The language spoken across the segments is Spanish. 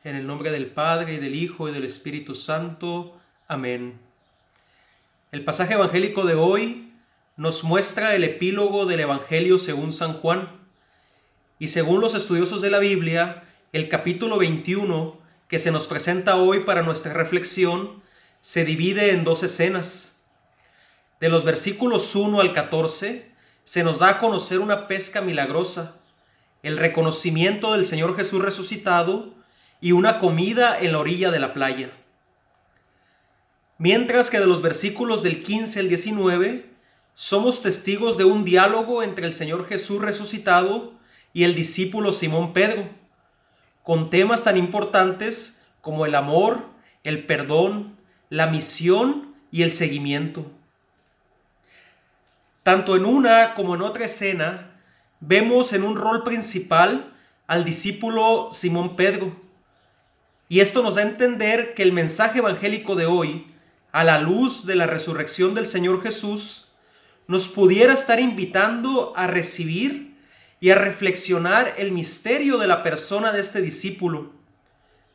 En el nombre del Padre, y del Hijo, y del Espíritu Santo. Amén. El pasaje evangélico de hoy nos muestra el epílogo del Evangelio según San Juan. Y según los estudiosos de la Biblia, el capítulo 21, que se nos presenta hoy para nuestra reflexión, se divide en dos escenas. De los versículos 1 al 14, se nos da a conocer una pesca milagrosa, el reconocimiento del Señor Jesús resucitado y una comida en la orilla de la playa. Mientras que de los versículos del 15 al 19 somos testigos de un diálogo entre el Señor Jesús resucitado y el discípulo Simón Pedro, con temas tan importantes como el amor, el perdón, la misión y el seguimiento. Tanto en una como en otra escena vemos en un rol principal al discípulo Simón Pedro. Y esto nos da a entender que el mensaje evangélico de hoy, a la luz de la resurrección del Señor Jesús, nos pudiera estar invitando a recibir y a reflexionar el misterio de la persona de este discípulo,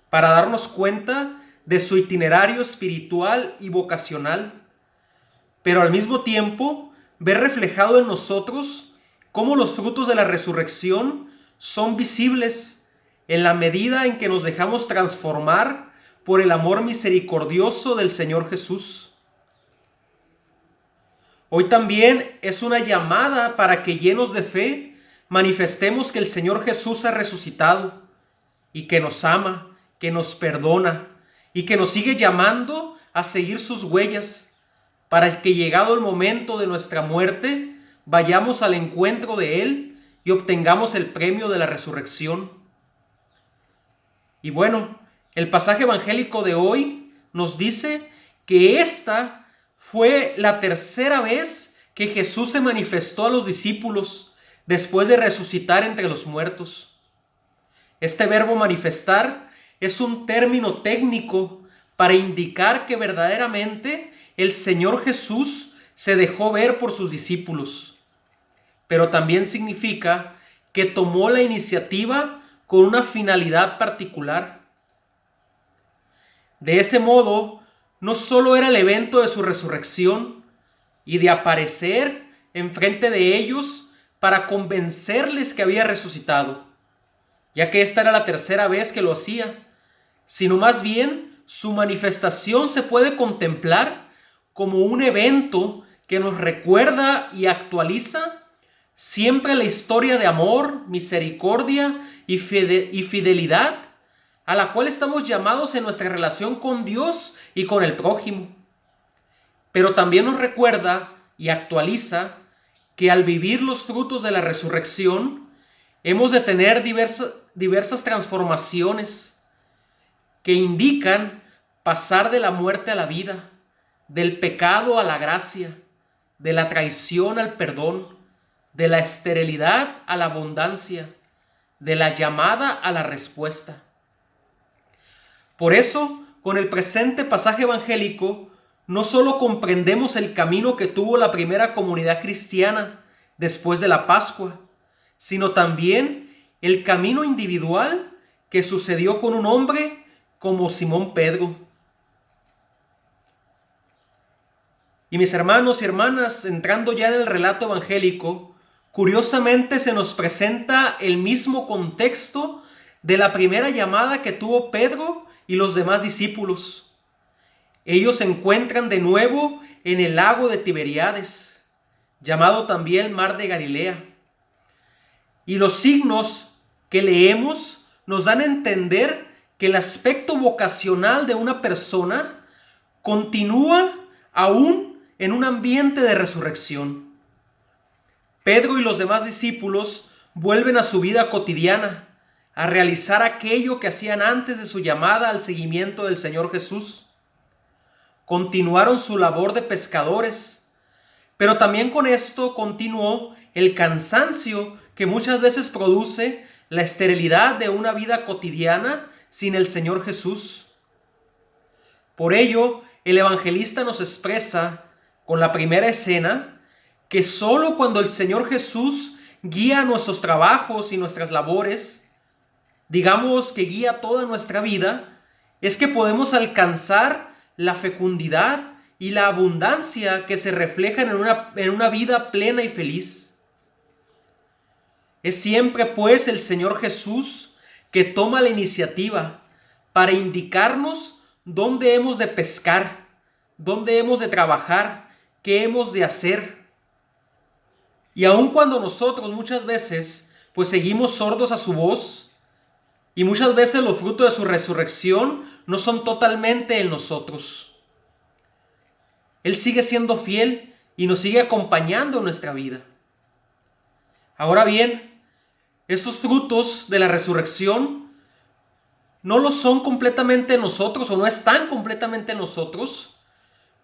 para darnos cuenta de su itinerario espiritual y vocacional, pero al mismo tiempo ver reflejado en nosotros cómo los frutos de la resurrección son visibles en la medida en que nos dejamos transformar por el amor misericordioso del Señor Jesús. Hoy también es una llamada para que, llenos de fe, manifestemos que el Señor Jesús ha resucitado y que nos ama, que nos perdona y que nos sigue llamando a seguir sus huellas, para que, llegado el momento de nuestra muerte, vayamos al encuentro de Él y obtengamos el premio de la resurrección. Y bueno, el pasaje evangélico de hoy nos dice que esta fue la tercera vez que Jesús se manifestó a los discípulos después de resucitar entre los muertos. Este verbo manifestar es un término técnico para indicar que verdaderamente el Señor Jesús se dejó ver por sus discípulos, pero también significa que tomó la iniciativa con una finalidad particular. De ese modo, no solo era el evento de su resurrección y de aparecer enfrente de ellos para convencerles que había resucitado, ya que esta era la tercera vez que lo hacía, sino más bien su manifestación se puede contemplar como un evento que nos recuerda y actualiza siempre la historia de amor, misericordia y fidelidad a la cual estamos llamados en nuestra relación con Dios y con el prójimo. Pero también nos recuerda y actualiza que al vivir los frutos de la resurrección hemos de tener diversas transformaciones que indican pasar de la muerte a la vida, del pecado a la gracia, de la traición al perdón, de la esterilidad a la abundancia, de la llamada a la respuesta. Por eso, con el presente pasaje evangélico, no solo comprendemos el camino que tuvo la primera comunidad cristiana después de la Pascua, sino también el camino individual que sucedió con un hombre como Simón Pedro. Y mis hermanos y hermanas, entrando ya en el relato evangélico, curiosamente se nos presenta el mismo contexto de la primera llamada que tuvo Pedro y los demás discípulos. Ellos se encuentran de nuevo en el lago de Tiberíades, llamado también Mar de Galilea. Y los signos que leemos nos dan a entender que el aspecto vocacional de una persona continúa aún en un ambiente de resurrección. Pedro y los demás discípulos vuelven a su vida cotidiana, a realizar aquello que hacían antes de su llamada al seguimiento del Señor Jesús. Continuaron su labor de pescadores, pero también con esto continuó el cansancio que muchas veces produce la esterilidad de una vida cotidiana sin el Señor Jesús. Por ello, el evangelista nos expresa con la primera escena que solo cuando el Señor Jesús guía nuestros trabajos y nuestras labores, digamos que guía toda nuestra vida, es que podemos alcanzar la fecundidad y la abundancia que se reflejan en una vida plena y feliz. Es siempre pues el Señor Jesús que toma la iniciativa para indicarnos dónde hemos de pescar, dónde hemos de trabajar, qué hemos de hacer. Y aun cuando nosotros muchas veces pues seguimos sordos a su voz, y muchas veces los frutos de su resurrección no son totalmente en nosotros, Él sigue siendo fiel y nos sigue acompañando en nuestra vida. Ahora bien, estos frutos de la resurrección no lo son completamente en nosotros, o no están completamente en nosotros,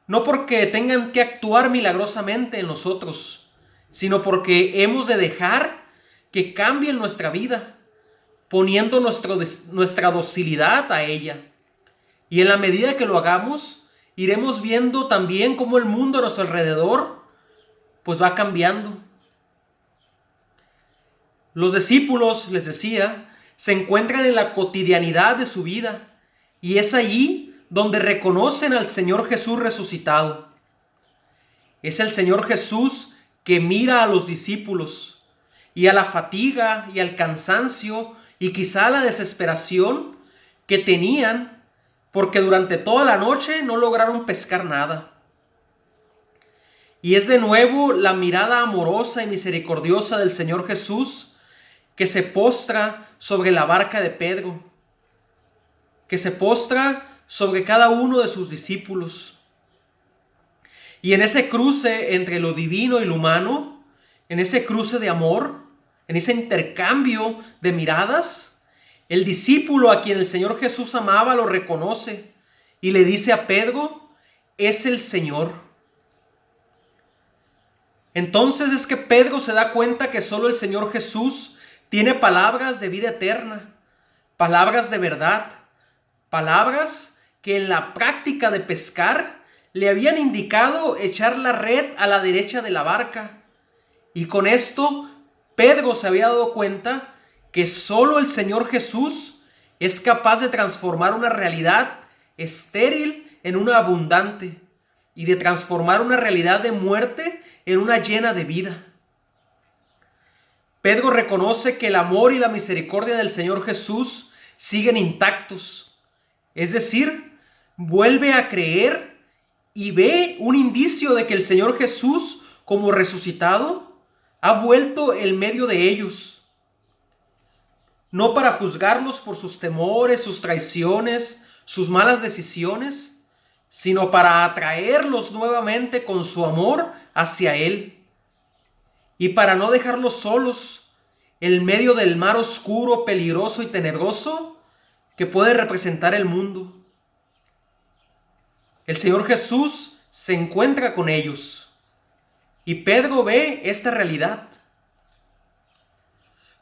no porque tengan que actuar milagrosamente en nosotros, sino porque hemos de dejar que cambien nuestra vida, poniendo nuestra docilidad a ella. Y en la medida que lo hagamos, iremos viendo también cómo el mundo a nuestro alrededor pues va cambiando. Los discípulos, les decía, se encuentran en la cotidianidad de su vida, y es allí donde reconocen al Señor Jesús resucitado. Es el Señor Jesús que mira a los discípulos, y a la fatiga y al cansancio y quizá a la desesperación que tenían porque durante toda la noche no lograron pescar nada. Y es de nuevo la mirada amorosa y misericordiosa del Señor Jesús que se postra sobre la barca de Pedro, que se postra sobre cada uno de sus discípulos. Y en ese cruce entre lo divino y lo humano, en ese cruce de amor, en ese intercambio de miradas, el discípulo a quien el Señor Jesús amaba lo reconoce y le dice a Pedro: es el Señor. Entonces es que Pedro se da cuenta que solo el Señor Jesús tiene palabras de vida eterna, palabras de verdad, palabras que en la práctica de pescar le habían indicado echar la red a la derecha de la barca. Y con esto Pedro se había dado cuenta que solo el Señor Jesús es capaz de transformar una realidad estéril en una abundante, y de transformar una realidad de muerte en una llena de vida. Pedro reconoce que el amor y la misericordia del Señor Jesús siguen intactos, es decir, vuelve a creer y ve un indicio de que el Señor Jesús, como resucitado, ha vuelto en medio de ellos, no para juzgarlos por sus temores, sus traiciones, sus malas decisiones, sino para atraerlos nuevamente con su amor hacia Él, y para no dejarlos solos en medio del mar oscuro, peligroso y tenebroso que puede representar el mundo. El Señor Jesús se encuentra con ellos, y Pedro ve esta realidad.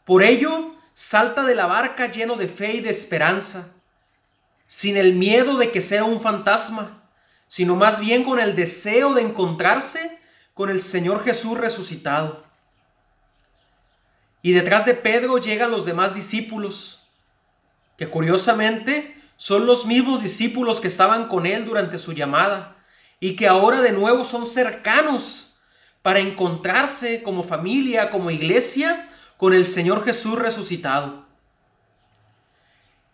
Por ello, salta de la barca lleno de fe y de esperanza, sin el miedo de que sea un fantasma, sino más bien con el deseo de encontrarse con el Señor Jesús resucitado. Y detrás de Pedro llegan los demás discípulos, que curiosamente son los mismos discípulos que estaban con él durante su llamada, y que ahora de nuevo son cercanos para encontrarse como familia, como iglesia, con el Señor Jesús resucitado.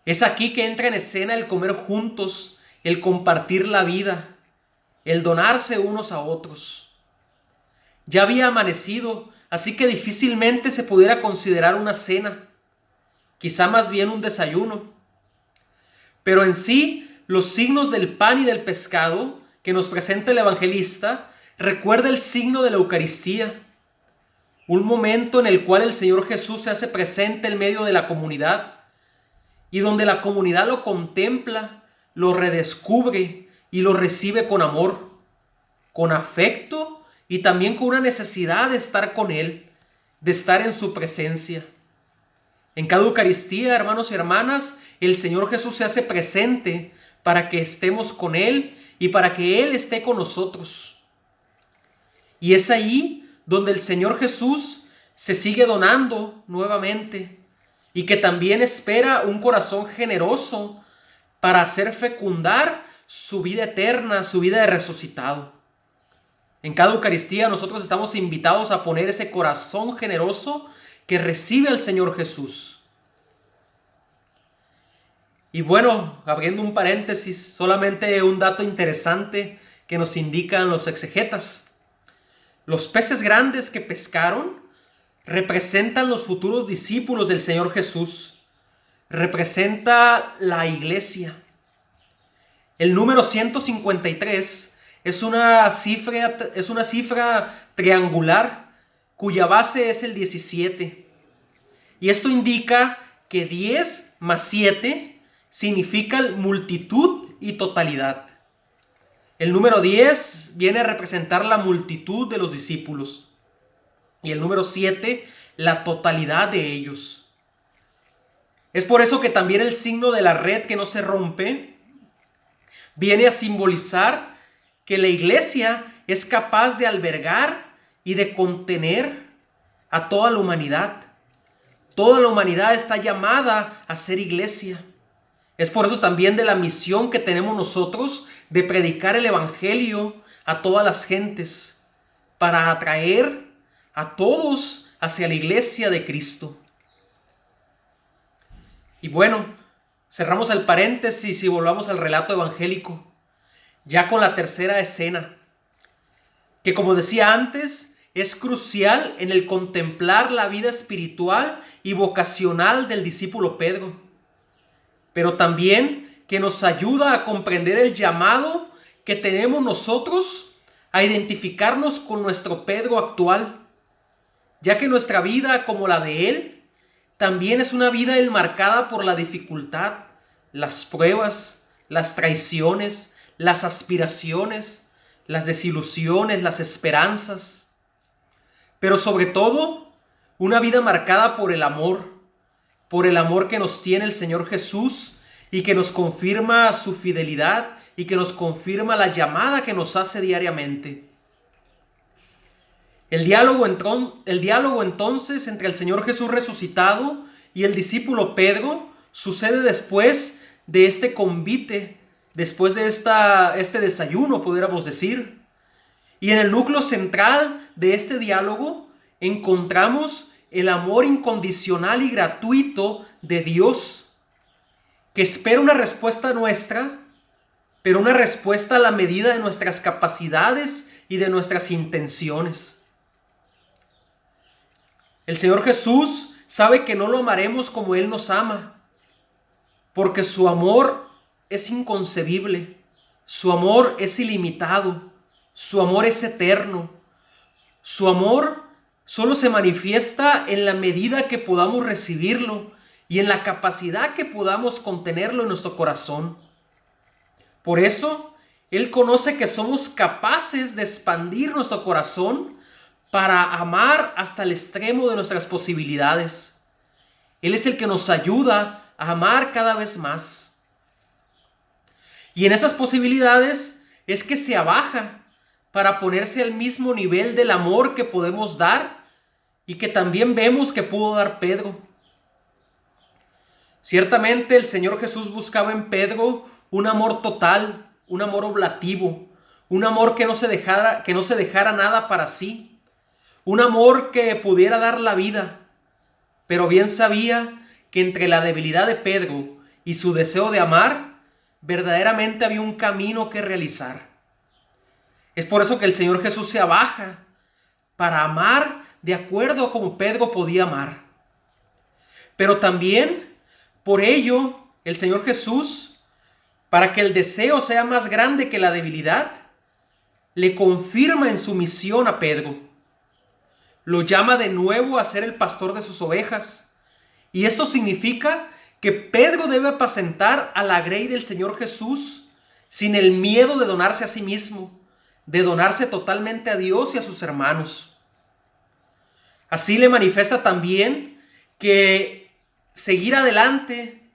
Es aquí que entra en escena el comer juntos, el compartir la vida, el donarse unos a otros. Ya había amanecido, así que difícilmente se pudiera considerar una cena, quizá más bien un desayuno. Pero en sí, los signos del pan y del pescado que nos presenta el evangelista recuerda el signo de la Eucaristía, un momento en el cual el Señor Jesús se hace presente en medio de la comunidad, y donde la comunidad lo contempla, lo redescubre y lo recibe con amor, con afecto y también con una necesidad de estar con Él, de estar en su presencia. En cada Eucaristía, hermanos y hermanas, el Señor Jesús se hace presente para que estemos con Él y para que Él esté con nosotros. Y es ahí donde el Señor Jesús se sigue donando nuevamente, y que también espera un corazón generoso para hacer fecundar su vida eterna, su vida de resucitado. En cada Eucaristía nosotros estamos invitados a poner ese corazón generoso que recibe al Señor Jesús. Y bueno, abriendo un paréntesis, solamente un dato interesante que nos indican los exegetas. Los peces grandes que pescaron representan los futuros discípulos del Señor Jesús. Representa la iglesia. El número 153 es una cifra triangular cuya base es el 17. Y esto indica que 10 más 7 significa multitud y totalidad. El número 10 viene a representar la multitud de los discípulos. Y el número 7, la totalidad de ellos. Es por eso que también el signo de la red que no se rompe viene a simbolizar que la iglesia es capaz de albergar y de contener a toda la humanidad. Toda la humanidad está llamada a ser iglesia. Es por eso también de la misión que tenemos nosotros de predicar el evangelio a todas las gentes, para atraer a todos hacia la iglesia de Cristo. Y bueno, cerramos el paréntesis y volvamos al relato evangélico, ya con la tercera escena, que como decía antes, es crucial en el contemplar la vida espiritual y vocacional del discípulo Pedro, pero también que nos ayuda a comprender el llamado que tenemos nosotros a identificarnos con nuestro Pedro actual, ya que nuestra vida, como la de él, también es una vida enmarcada por la dificultad, las pruebas, las traiciones, las aspiraciones, las desilusiones, las esperanzas. Pero sobre todo, una vida marcada por el amor que nos tiene el Señor Jesús y que nos confirma su fidelidad y que nos confirma la llamada que nos hace diariamente. El diálogo entonces entre el Señor Jesús resucitado y el discípulo Pedro sucede después de este convite, después de este desayuno, pudiéramos decir. Y en el núcleo central de este diálogo encontramos el amor incondicional y gratuito de Dios, que espera una respuesta nuestra, pero una respuesta a la medida de nuestras capacidades y de nuestras intenciones. El Señor Jesús sabe que no lo amaremos como Él nos ama, porque su amor es inconcebible, su amor es ilimitado, su amor es eterno. Su amor solo se manifiesta en la medida que podamos recibirlo y en la capacidad que podamos contenerlo en nuestro corazón. Por eso, Él conoce que somos capaces de expandir nuestro corazón para amar hasta el extremo de nuestras posibilidades. Él es el que nos ayuda a amar cada vez más. Y en esas posibilidades es que se abaja para ponerse al mismo nivel del amor que podemos dar y que también vemos que pudo dar Pedro. Ciertamente el Señor Jesús buscaba en Pedro un amor total, un amor oblativo, un amor que no se dejara nada para sí. Un amor que pudiera dar la vida, pero bien sabía que entre la debilidad de Pedro y su deseo de amar, verdaderamente había un camino que realizar. Es por eso que el Señor Jesús se abaja para amar de acuerdo a como Pedro podía amar. Pero también, por ello, el Señor Jesús, para que el deseo sea más grande que la debilidad, le confirma en su misión a Pedro. Lo llama de nuevo a ser el pastor de sus ovejas. Y esto significa que Pedro debe apacentar a la grey del Señor Jesús sin el miedo de donarse a sí mismo, de donarse totalmente a Dios y a sus hermanos. Así le manifiesta también que seguir adelante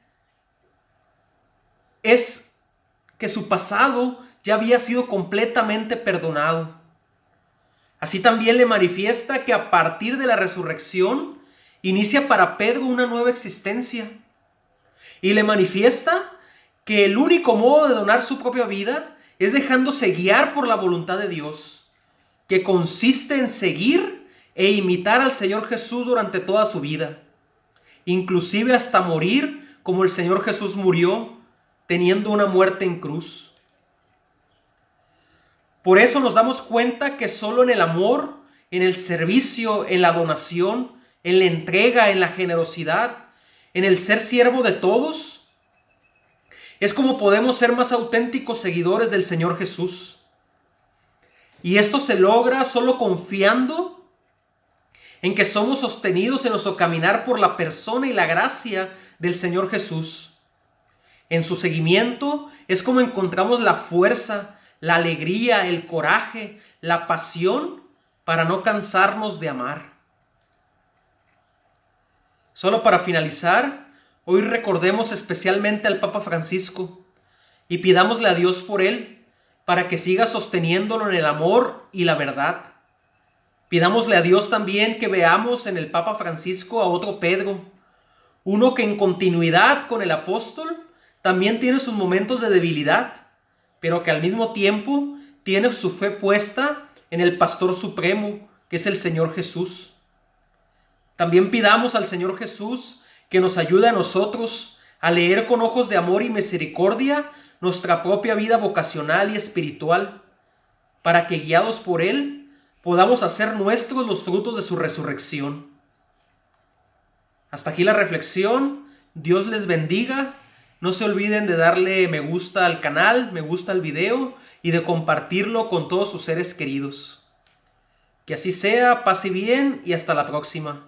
es que su pasado ya había sido completamente perdonado. Así también le manifiesta que a partir de la resurrección inicia para Pedro una nueva existencia y le manifiesta que el único modo de donar su propia vida es dejándose guiar por la voluntad de Dios, que consiste en seguir e imitar al Señor Jesús durante toda su vida, inclusive hasta morir como el Señor Jesús murió, teniendo una muerte en cruz. Por eso nos damos cuenta que solo en el amor, en el servicio, en la donación, en la entrega, en la generosidad, en el ser siervo de todos, es como podemos ser más auténticos seguidores del Señor Jesús. Y esto se logra solo confiando en que somos sostenidos en nuestro caminar por la persona y la gracia del Señor Jesús. En su seguimiento es como encontramos la fuerza, la alegría, el coraje, la pasión para no cansarnos de amar. Solo para finalizar, hoy recordemos especialmente al Papa Francisco y pidámosle a Dios por él para que siga sosteniéndolo en el amor y la verdad. Pidámosle a Dios también que veamos en el Papa Francisco a otro Pedro, uno que en continuidad con el apóstol también tiene sus momentos de debilidad, pero que al mismo tiempo tiene su fe puesta en el Pastor Supremo, que es el Señor Jesús. También pidamos al Señor Jesús que nos ayude a nosotros a leer con ojos de amor y misericordia nuestra propia vida vocacional y espiritual, para que guiados por Él podamos hacer nuestros los frutos de su resurrección. Hasta aquí la reflexión. Dios les bendiga. No se olviden de darle me gusta al canal, me gusta al video y de compartirlo con todos sus seres queridos. Que así sea, pase bien y hasta la próxima.